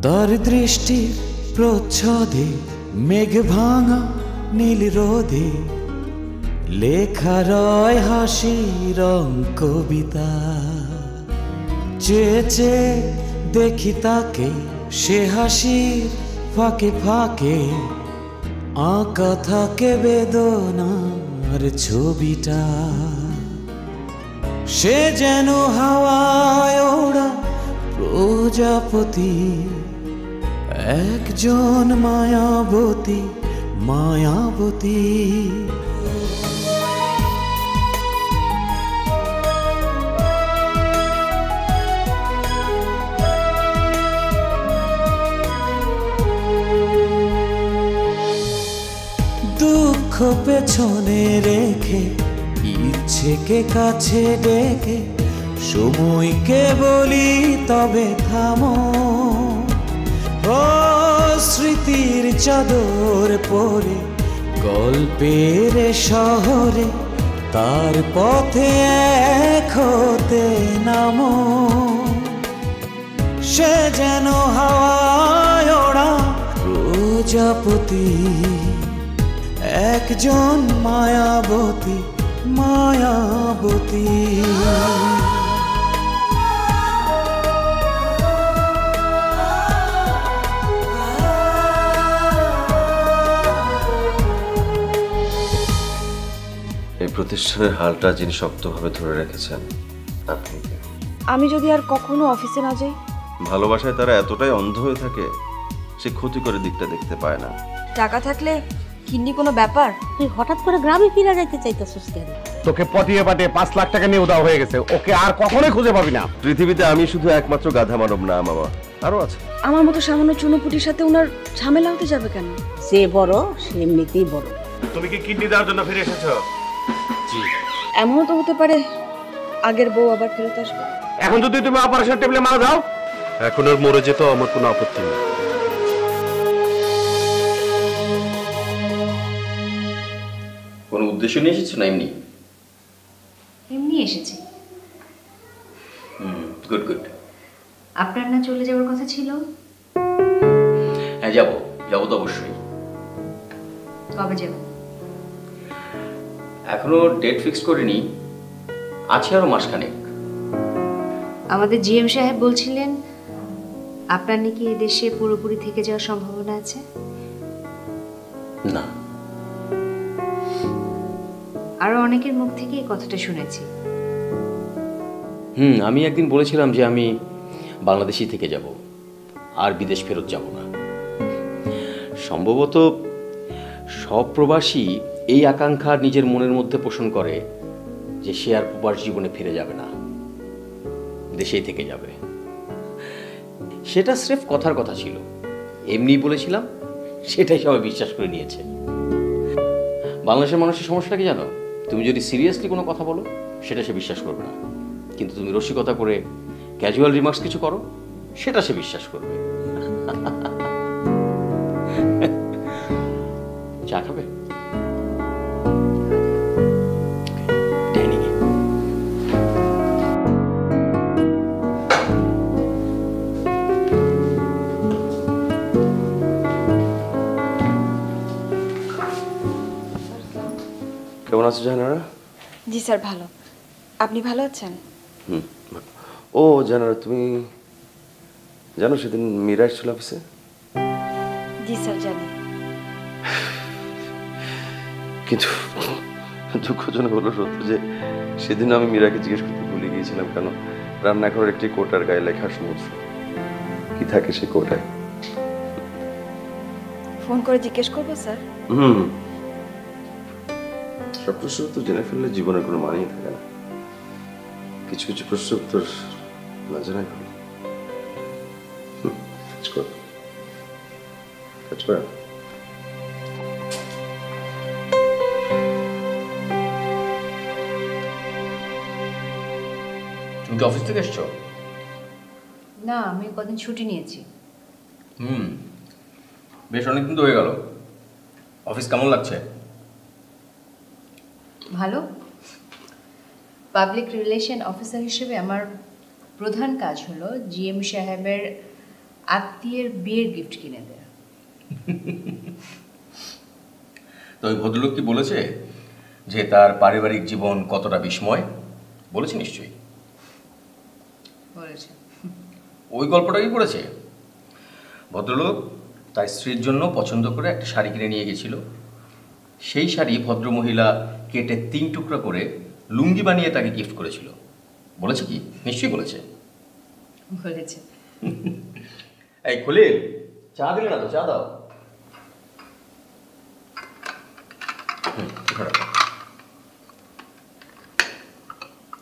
তার দৃষ্টির প্রচ্ছদে মেঘ ভাঙা নীল রোদে লেখা রয় হাসির কবিতা। চেয়ে চেয়ে দেখি তাকে, সে হাসির ফাঁকে ফাঁকে আঁকা থাকে বেদনার ছবিটা। সে যেন হাওয়ায় ওড়া প্রজাপতি, একজন মায়াবতী মায়াবতী। দুঃখ পেছনে রেখে, ইচ্ছেকে কাছে ডেকে সময়কে বলি তবে থামো। ও স্মৃতির চাদর পরে গল্পের শহরে তার পথে এক হতে নামো। সে যেন হাওয়ায় ওড়া প্রজাপতি, একজন মায়াবতী মায়াবতী। এই প্রতিষ্ঠানের হালটা যিনি শক্তভাবে ধরে রেখেছেন আপনি। আমি যদি আর কখনো অফিসে না যাই? ভালোবাসায় তারা এতটাই অন্ধ হয়ে থাকে, সে ক্ষতি করে দিকটা দেখতে পায় না। টাকা থাকলে কিডনি কোনো ব্যাপার? তুই হঠাৎ করে গ্রামে ফিরে যাইতে চাইতেছিস কেন? তোকে পটিয়ে পাটিয়ে 5 লাখ টাকা নিয়ে উধাও হয়ে গেছে, ওকে আর কখনোই খুঁজে পাবি না। পৃথিবীতে আমি শুধু একমাত্র গাধা মানব না মামা, আরো আছে। আমার মতো সামান্য চুনোপুটির সাথে ওনার ঝামেলা হতে যাবে কেন? সে বড়, সে এমনিতেই বড়। তুমি কি কিডনি দেওয়ার জন্য ফিরে এসেছো? জি। এমনও তো হতে পারে আগের বউ আবার ফেরত আসবে। এখন যদি তুমি অপারেশন টেবিলে মারা যাও, এখন আর মরে যেত আমার কোনো আপত্তি নেই। কোনো উদ্দেশ্য নিয়ে এসেছো না এমনি? এমনি এসেছি। Good good. আপনার না চলে যাওয়ার কথা ছিল? হ্যাঁ যাবো, যাবো তো অবশ্যই। কবে যাব? এখনো ডেট ফিক্স করিনি, আছে আরো মাসখানেক। আমাদের জিএম সাহেব বলছিলেন আপনার নাকি এদেশে পুরোপুরি থেকে যাওয়ার সম্ভাবনা আছে। না, আরো অনেকের মুখ থেকে এই কথাটা শুনেছি। আমি একদিন বলেছিলাম যে আমি বাংলাদেশই থেকে যাব, আর বিদেশ ফেরত যাব না। সম্ভবত সব প্রবাসী এই আকাঙ্ক্ষা নিজের মনের মধ্যে পোষণ করে যে সে আর প্রবাস জীবনে ফিরে যাবে না, দেশেই থেকে যাবে। সেটা স্রেফ কথার কথা ছিল, এমনি বলেছিলাম, সেটাই সবাই বিশ্বাস করে নিয়েছে। বাংলাদেশের মানুষের সমস্যাটা কি জানো? তুমি যদি সিরিয়াসলি কোনো কথা বলো সেটা সে বিশ্বাস করবে না, কিন্তু তুমি রসিকতা করে ক্যাজুয়াল রিমার্কস কিছু করো সেটা সে বিশ্বাস করবে। চা খাবে? কেমন আছো জানারা? জি স্যার, ভালো। আপনি ভালো আছেন? ও জানারা, তুমি জানো সেদিন মীরা এসেছিল অফিসে? জি স্যার, জানি। কিন্তু দুঃখজনক হলো সত্য যে সেদিন আমি মীরাকে জিজ্ঞেস করতে ভুলে গিয়েছিলাম কেন রান্নাঘরের একটি কোটার গায়ে লেখা সমুদ্র কি থাকে সে কোটায়। ফোন করে জিজ্ঞেস করবো স্যার? সব প্রশ্ন উত্তর জেনে ফেললে জীবনের কোনো মানেই থাকে না। কিছু কিছু প্রশ্ন উত্তর না জানাই ভালো। কাজ কর। তুমি কি অফিস থেকে এসছো? না, আমি কদিন ছুটি নিয়েছি। বেশ অনেকদিন তো হয়ে গেল। অফিস কেমন লাগছে? ভালো। পাবলিক রিলেশন অফিসার হিসেবে আমার প্রধান কাজ হলো জিএম সাহেবের আত্মীয়ের বিয়ের গিফট কিনে দেয়। তো ওই ভদ্রলোক কি বলেছে যে তার পারিবারিক জীবন কতটা বিস্ময়? বলেছে নিশ্চয়ই। বলেছে। ওই গল্পটাই করেছে। ভদ্রলোক তার স্ত্রীর জন্য পছন্দ করে একটা শাড়ি কিনে নিয়ে গেছিল। সেই শাড়ি ভদ্রমহিলা কেটে 3 টুকরা করে লুঙ্গি বানিয়ে তাকে গিফট করেছিল। বলেছে কি? নিশ্চয়ই বলেছে। বলেছে। এই খলিল, চা দিলে না তো? চা দাও।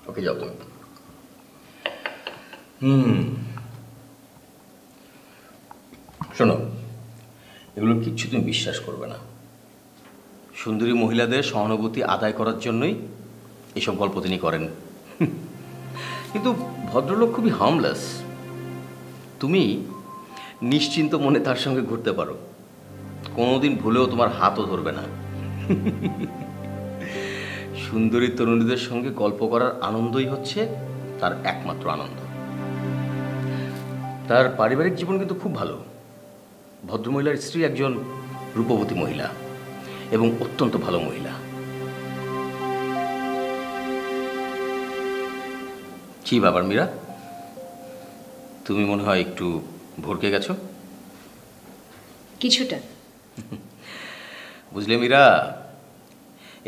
ওকে, যাও তুমি। শোনো, এগুলো কিচ্ছু তুমি বিশ্বাস করবে না। সুন্দরী মহিলাদের সহানুভূতি আদায় করার জন্যই এসব গল্প তিনি করেন। কিন্তু ভদ্রলোক খুবই হার্মলেস। তুমি নিশ্চিন্ত মনে তার সঙ্গে ঘুরতে পারো, কোনোদিন ভুলেও তোমার হাতও ধরবে না। সুন্দরী তরুণীদের সঙ্গে গল্প করার আনন্দই হচ্ছে তার একমাত্র আনন্দ। তার পারিবারিক জীবন কিন্তু খুব ভালো। ভদ্রমহিলার স্ত্রী একজন রূপবতী মহিলা এবং অত্যন্ত ভালো মহিলা। কি ব্যাপার মীরা, তুমি মনে হয় একটু ভরকে গেছো? কিছুটা। বুঝলে মীরা,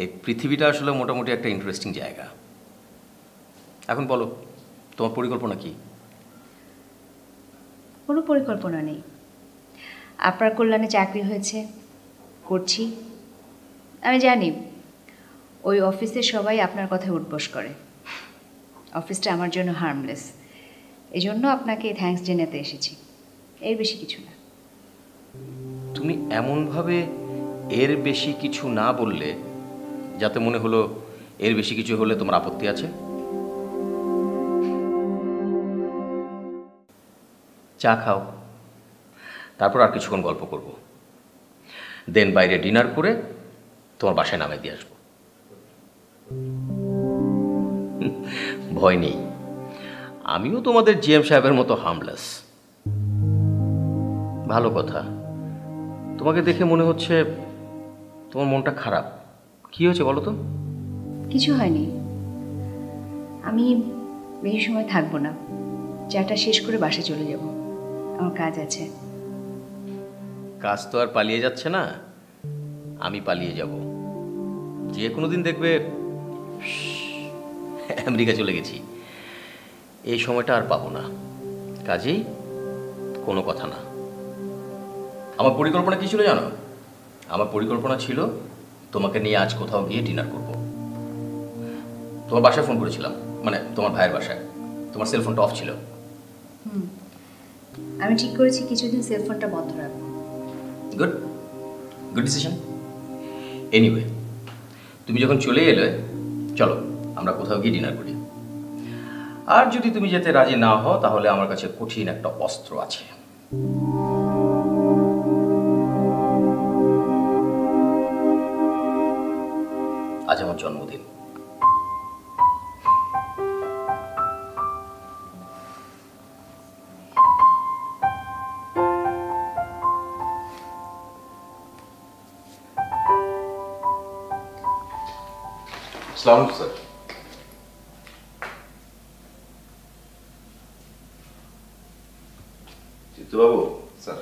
এই পৃথিবীটা আসলে মোটামুটি একটা ইন্টারেস্টিং জায়গা। এখন বলো, তোমার পরিকল্পনা কি? কোনো পরিকল্পনা নেই। আপনার কল্যাণে চাকরি হয়েছে, করছি। আমি জানি ওই অফিসে সবাই আপনার কথায় উঠবোস করে। অফিসটা আমার জন্য হার্মলেস, এই জন্য আপনাকে থ্যাঙ্কস জানাতে এসেছি, এর বেশি কিছু না। তুমি এমনভাবে এর বেশি কিছু না বললে যাতে মনে হলো এর বেশি কিছু হলে তোমার আপত্তি আছে। চা খাও, তারপর আর কিছুক্ষণ গল্প করব, দেন বাইরে ডিনার করে তোমার বাসায় নামে দিয়ে আসবো। ভয় নেই, আমিও তোমাদের জিএম সাহেবের মতো হার্মলেস। ভালো কথা, তোমাকে দেখে মনে হচ্ছে তোমার মনটা খারাপ। কি হয়েছে বলো তো? কিছু হয়নি, আমি বেশি সময় থাকবো না, চাটা শেষ করে বাসায় চলে যাব, আমার কাজ আছে। কাজ তো আর পালিয়ে যাচ্ছে না, আমি পালিয়ে যাব। যে কোনো দিন দেখবে আমেরিকা চলে গেছি, এই সময়টা আর পাবো না। কাজেই কোনো কথা না। আমার পরিকল্পনা কী ছিল জানো? আমার পরিকল্পনা ছিল তোমাকে নিয়ে আজ কোথাও গিয়ে ডিনার করব। তোমার বাসায় ফোন করেছিলাম, মানে তোমার ভাইয়ের বাসায়। তোমার সেলফোনটা অফ ছিল। আমি ঠিক করেছি কিছুদিন সেলফোনটা বন্ধ রাখবো। Good, good decision. এনিওয়ে, তুমি যখন চলে এলে, চলো আমরা কোথাও গিয়ে ডিনার করি। আর যদি তুমি যেতে রাজি না হও, তাহলে আমার কাছে কঠিন একটা অস্ত্র আছে। আজ আমার জন্মদিন। আসসালামু আলাইকুম স্যার। চিত্তবাবু, স্যার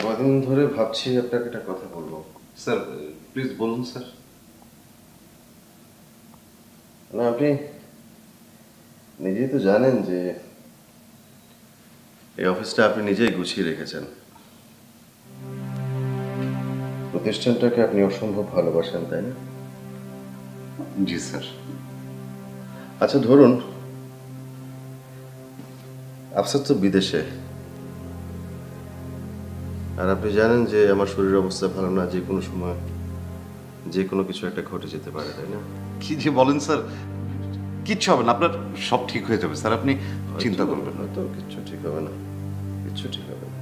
কদিন ধরে ভাবছি আপনাকে একটা কথা বলবো। স্যার প্লিজ বলুন স্যার। না, আপনি নিজেই তো জানেন যে এই অফিসটা আপনি নিজেই গুছিয়ে রেখেছেন। প্রতিষ্ঠানটাকে আপনি অসম্ভব ভালোবাসেন, তাই না? জি স্যার। আচ্ছা ধরুন আফসার তো বিদেশে, আর আপনি জানেন যে আমার শরীর অবস্থা ভালো না, যে কোনো সময় যে কোনো কিছু একটা ঘটে যেতে পারে, তাই না? কি যে বলেন স্যার, কিচ্ছু হবে না, আপনার সব ঠিক হয়ে যাবে স্যার, আপনি চিন্তা করবেন না। তো কিচ্ছু ঠিক হবে না, কিচ্ছু ঠিক হবে না।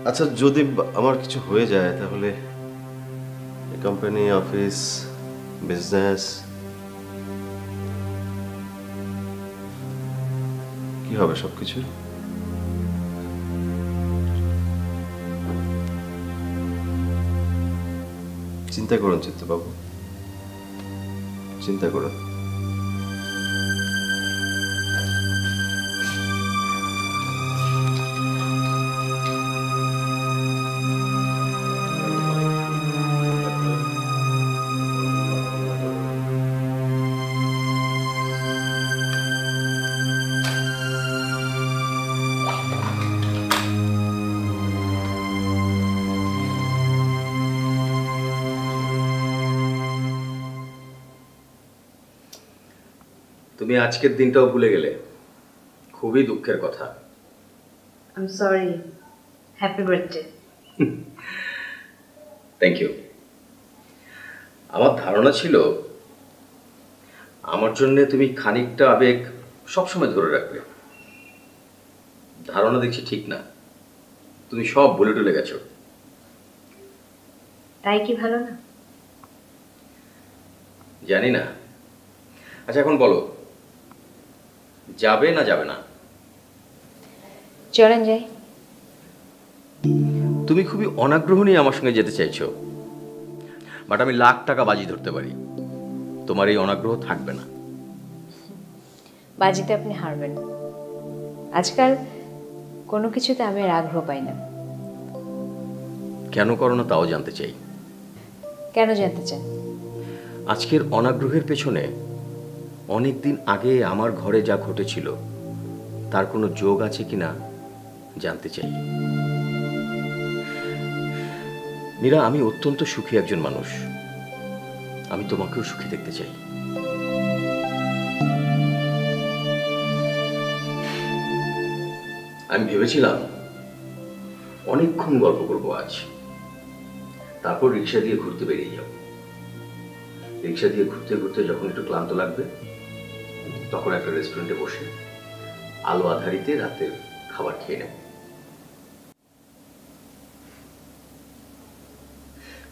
আচ্ছা যদি আমার কিছু হয়ে যায়, তাহলে কোম্পানি, অফিস, বিজনেস কি হবে সবকিছু? চিন্তা করুন চিত্তবাবু, চিন্তা করুন। তুমি আজকের দিনটাও ভুলে গেলে, খুবই দুঃখের কথা। I am sorry. Happy birthday. Thank you. আমার ধারণা ছিল আমার জন্য তুমি খানিকটা আবেগ সবসময় ধরে রাখবে। ধারণা দেখছি ঠিক না, তুমি সব ভুলে টুলে গেছো। তাই কি ভালো না? জানি না। আচ্ছা এখন বলো, যাবে না যাবে না? চলেন যাই। তুমি খুবই অনাগ্রহ নিয়ে আমার সঙ্গে যেতে চাইছো, বাট আমি লাখ টাকা বাজি ধরতে পারি তোমার এই অনাগ্রহ থাকবে না। বাজিতে আপনি হারবেন। আজকাল কোনো কিছুতে আমি আর আগ্রহ পাই না। কেন করো না তাও জানতে চাই। কেন জানতে চান? আজকের অনাগ্রহের পেছনে অনেক দিন আগে আমার ঘরে যা ঘটেছিল তার কোনো যোগ আছে কিনা জানতে চাই। মীরা, আমি অত্যন্ত সুখী একজন মানুষ, আমি তোমাকেও সুখী দেখতে চাই। আমি ভেবেছিলাম অনেকক্ষণ গল্প করবো আজ, তারপর রিক্সা দিয়ে ঘুরতে বেরিয়ে যাব। রিক্সা দিয়ে ঘুরতে ঘুরতে যখন একটু ক্লান্ত লাগবে তখন একটা রেস্টুরেন্টে বসে আলো আধারিতে রাতের খাবার খেয়ে নেব।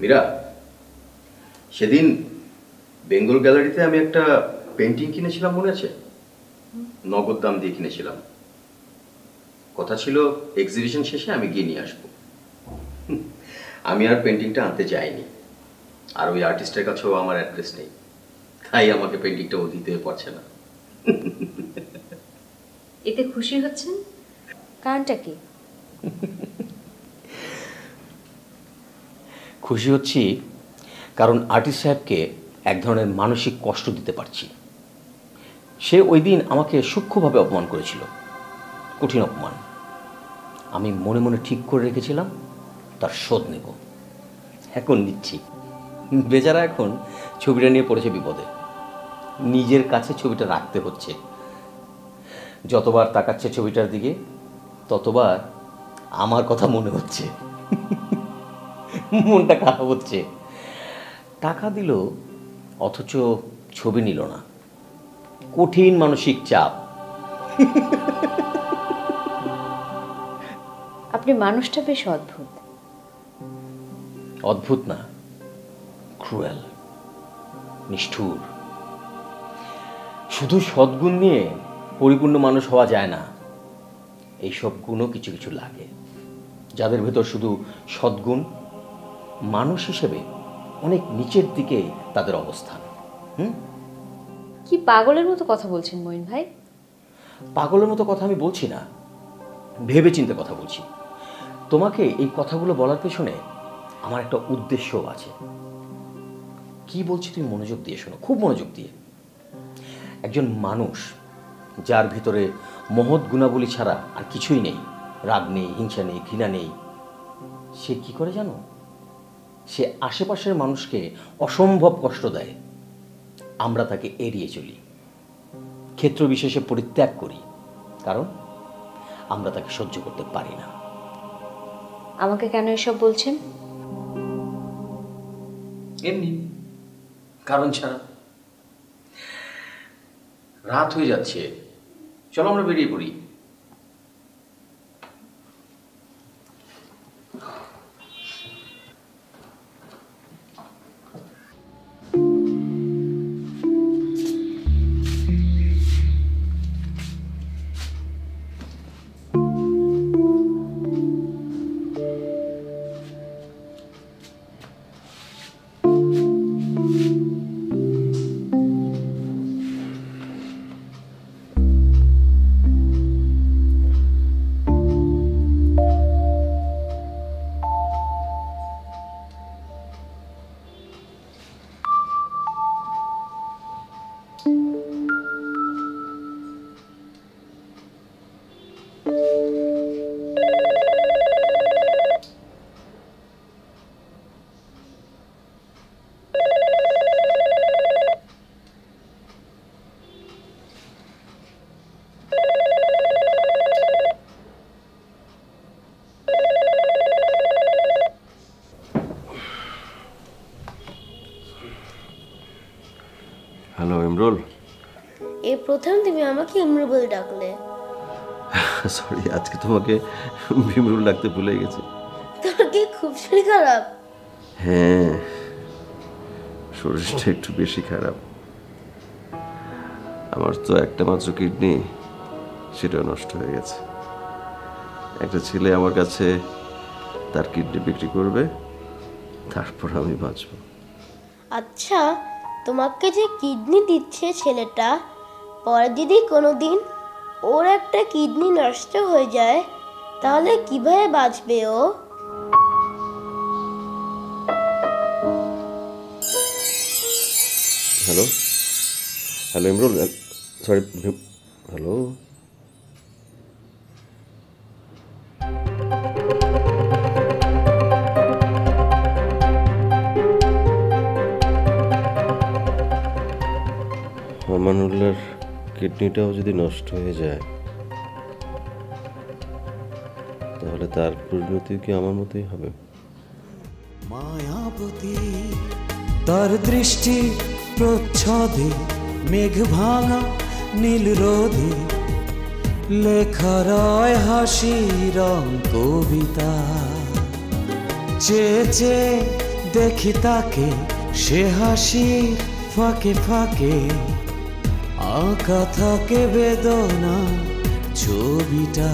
মীরা, সেদিন বেঙ্গল গ্যালারিতে আমি একটা পেন্টিং কিনেছিলাম, মনে আছে? নগদ দাম দিয়ে কিনেছিলাম। কথা ছিল এক্সিবিশন শেষে আমি গিয়ে নিয়ে আসবো। আমি আর পেন্টিংটা আনতে যাইনি, আর ওই আর্টিস্টের কাছেও আমার অ্যাড্রেস নেই, তাই আমাকে পেন্টিংটাও দিতে পারছে না। এতে খুশি হচ্ছেন? কারণটা কি? খুশি হচ্ছি কারণ আর্টিস্ট সাহেবকে এক ধরনের মানসিক কষ্ট দিতে পারছি। সে ওই দিন আমাকে সূক্ষ্মভাবে অপমান করেছিল, কঠিন অপমান। আমি মনে মনে ঠিক করে রেখেছিলাম তার শোধ নেব, এখন নিচ্ছি। বেচারা এখন ছবিটা নিয়ে পড়েছে বিপদে, নিজের কাছে ছবিটা রাখতে হচ্ছে। যতবার তাকাচ্ছে ছবিটার দিকে ততবার আমার কথা মনে হচ্ছে, মনটা খারাপ হচ্ছে। টাকা দিল অথচ ছবি নিল না, কঠিন মানসিক চাপ। আপনি মানুষটা বেশ অদ্ভুত। অদ্ভুত না, ক্রুয়েল, নিষ্ঠুর। শুধু সদ্গুণ নিয়ে পরিপূর্ণ মানুষ হওয়া যায় না, এইসব গুণও কিছু কিছু লাগে। যাদের ভেতর শুধু সদ্গুণ, মানুষ হিসেবে অনেক নিচের দিকে তাদের অবস্থান। কি পাগলের মতো কথা বলছেন মঈন ভাই? পাগলের মতো কথা আমি বলছি না, ভেবে চিন্তে কথা বলছি। তোমাকে এই কথাগুলো বলার পেছনে আমার একটা উদ্দেশ্যও আছে। কি বলছি তুমি মনোযোগ দিয়ে শোনো, খুব মনোযোগ দিয়ে। একজন মানুষ যার ভিতরে মহৎ গুণাবলী ছাড়া আর কিছুই নেই, রাগ নেই, হিংসা নেই, ঘৃণা নেই, সে কি করে জানো? সে আশেপাশের মানুষকে অসম্ভব কষ্ট দেয়, আমরা তাকে এড়িয়ে চলি, ক্ষেত্র বিশেষে পরিত্যাগ করি, কারণ আমরা তাকে সহ্য করতে পারি না। আমাকে কেন এসব বলছেন? এমনি, কারণ ছাড়া। রাত হয়ে যাচ্ছে, চলো আমরা বেরিয়ে পড়ি। ইমরুল। এই প্রথম তুমি আমাকে ইমরুল বলে ডাকলে। সরি, আজকে তোমাকে বিমরুল ডাকতে ভুলে গেছি। তোর কি খুব শরীর খারাপ? হ্যাঁ, শরীরটা একটু বেশি খারাপ। আমার তো একটা মাত্র কিডনি, সেটাও নষ্ট হয়ে গেছে। একটা ছেলে আমার কাছে তার কিডনি বিক্রি করবে, তারপর আমি বাঁচব। আচ্ছা, তোমাকে যে কিডনি দিচ্ছে ছেলেটা, পরে যদি কোনোদিন ওর একটা কিডনি নষ্ট হয়ে যায় তাহলে কিভাবে বাঁচবে ও? Hello hello Imrul, sorry, hello. আমানুল্লাহর কিডনিটাও যদি নষ্ট হয়ে যায় তাহলে তার পরিণতি কি আমার মতোই হবে? মায়াবতী তার দৃষ্টি প্রচ্ছদে মেঘ ভাঙা নীল রোদে লেখা রয় হাসি রং কবিতা। চেয়ে চেয়ে দেখি তাকে, সে হাসির ফাঁকে ফাঁকে আঁকা থাকে বেদনা ছবিটা।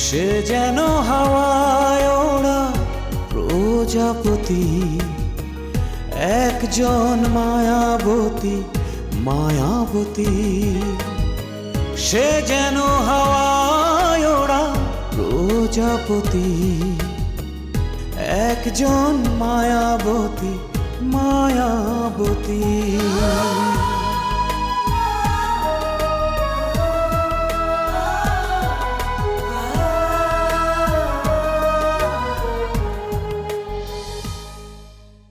সে যেন হাওয়ায় ওড়া প্রজাপতি, একজন মায়াবতী মায়াবতী। সে যেন হাওয়ায় ওড়া প্রজাপতি, একজন মায়াবতী মায়াবতী।